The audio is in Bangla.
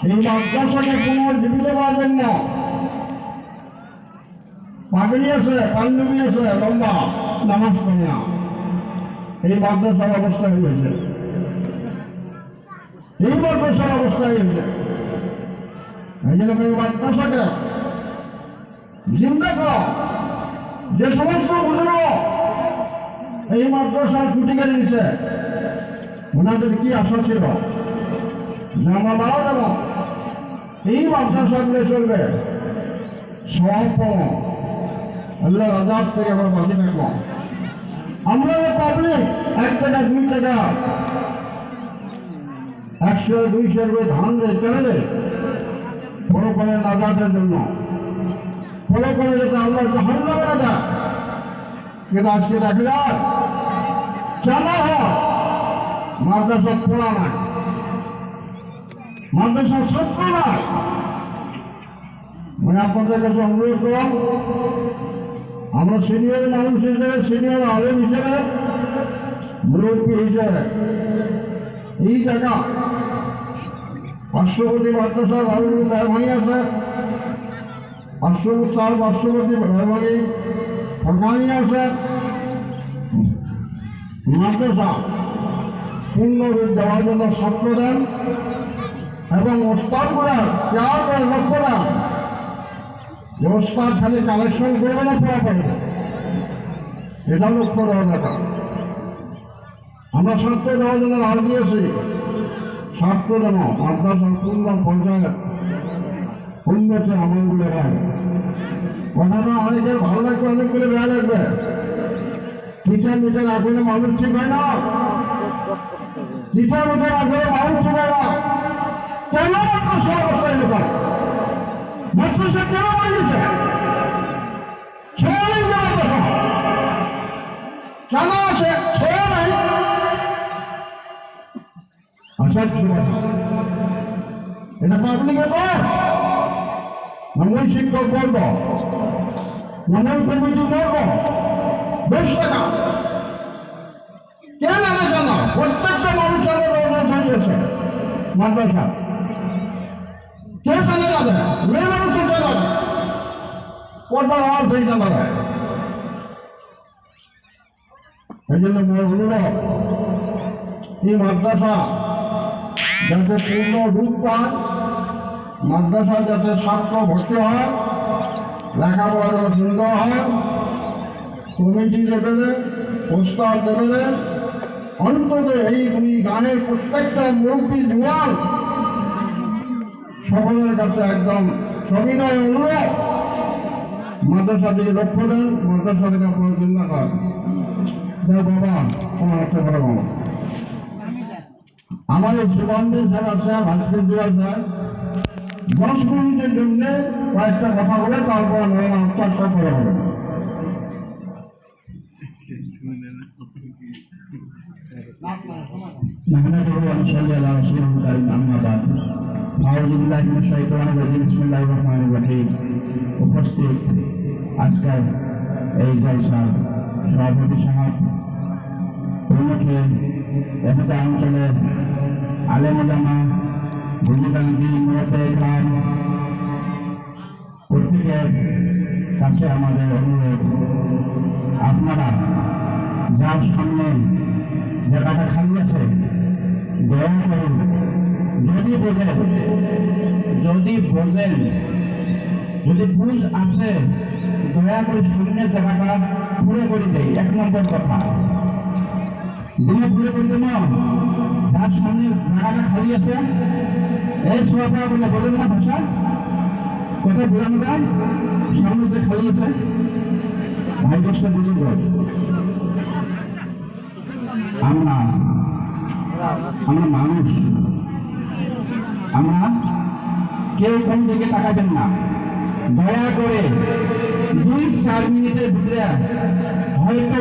এই মাদ্রাসাকে পুনর্জীবিত করার জন্য পাগড়ি আছে, পাঞ্জাবি আছে, লম্বা নামাজ পড়ে না, এই মাদ্রাসার অবস্থা হয়েছে, এই মাদ্রাসার অবস্থা হয়েছে। এই জন্য এই মাদ্রাসাকে জিন্দা করা, যে সমস্ত বুজুর্গ এই মাদ্রাসার ছুটি কেড়ে নিচ্ছে, ওনাদের কি আশা ছিল যে আমরা মারা যাব, এই মাদ্রাসাগুলো চলবে, সব আল্লাহ আজাদ থেকে আমরা বাঁচি থাকবো। আমরা পাবলিক 1 টাকা 2 টাকা 100 200 করে ধান দেয় কেন দেয়? ফলো করে নাজাতের জন্য, ফলো করে যাতে আল্লাহ জাহান্নামে না যায়। কিন্তু আজকে দেখা যায় চালা হয় মাদ্রাসা পড়া নাই, মাদ্রাসা ছাত্র নাই। মানে আপনাদের কাছে অনুরোধ করলাম, আমরা সিনিয়র মানুষ হিসেবে, সিনিয়র আলেম হিসেবে, মুরব্বী হিসেবে এই জায়গা পার্শ্ববর্তী মাদ্রাসা রাহুল মেহরবানি আছে, পার্শ্ববর্তী মেহরবানি ফরকানি আছে, মাদ্রাসা পূর্ণরূপ দেওয়ার জন্য ছাত্র দেন এবং ওস্তাদগুলার কেয়ার করে লক্ষ্য দেন যে ওস্তাদ খালি কালেকশন করবে না, পড়া পারবে, এটা লক্ষ্য দেওয়ার ব্যাপার। আমরা ছাত্র দেওয়ার জন্য রাজ দিয়েছি, ছাত্র যেন মাদ্রাসার পূর্ণ পঞ্চায়েত উন্নতি আমলগুলো হয়। কথাটা অনেকের ভালো লাগবে, অনেকগুলো বেড়া লাগবে। টিচার মিটার আগুনে মানুষ ঠিক হয় না, টিচার মিটার আগুনে মানুষ ঠিক হয় না। কেন মাদ্রাসা অবস্থায় লোক মাদ্রাসা কেন বানিয়েছে? ছেড়ে মাদ্রাসা কেন আছে? ছেড়ে নাই আসার এটা পাবলিকে কর, মূল শিক্ষক করব, মূল কমিটি করব, বেশ টাকা কেন আলাদা না? প্রত্যেকটা মানুষের হয়েছে মাদ্রাসা, কে চালে যাবে? মেয়ে মানুষের চালাবে, পর্দার আওয়াজ হয়ে চালাবে। এই জন্য অনুরোধ, এই মাদ্রাসা যাতে পূর্ণ রূপ পায়, মাদ্রাসা যাতে ছাত্র ভর্তি হয়, লেখাপড়া সুন্দর হয়, কমিটি লেভেলে, পোস্টার লেভেলে, অন্তত এই গানের প্রত্যেকটা মুরব্বী জোয়ান সকলের কাছে একদম সবিনয় অনুরোধ, মাদ্রাসা দিকে লক্ষ্য দেন, মাদ্রাসা থেকে আপনার চিন্তা করেন। বাবা তোমার একটা বড় বাবা আমার এই সুগন্ধের যারা আছে, ভাস্কর দেওয়ার যায় 10 মিনিটের জন্য কয়েকটা কথা বলে তারপর নয় আনসার সব করা হবে। উপস্থিত আজকের এই জলসার সভাপতি সাহেব, প্রমুখে এখানে অঞ্চলের আলেম ওলামা, বুজুর্গাঙ্গি, মুরব্বি খান, প্রত্যেকের কাছে আমাদের অনুরোধ, আপনারা যার সামনে জায়গাটা খালি আছে দয়া করুন, যদি বোঝেন যদি বুঝ আছে দয়া করে শূন্যের জায়গাটা পুরো করে দেয়। 1 নম্বর কথা, দুটো পুরো করে দেব, যার সামনে জায়গাটা খালি আছে এই সোয়াপা বলে বলেন না ভাষা, কোথায় বোঝানো যায়? সামনে যে খালি আছে ভাই দশটা বুঝুন। আমরা মানুষ, আমরা কেউ কোন দিকে তাকাবেন না, দয়া করে 2-4 মিনিটের ভিতরে হয়তো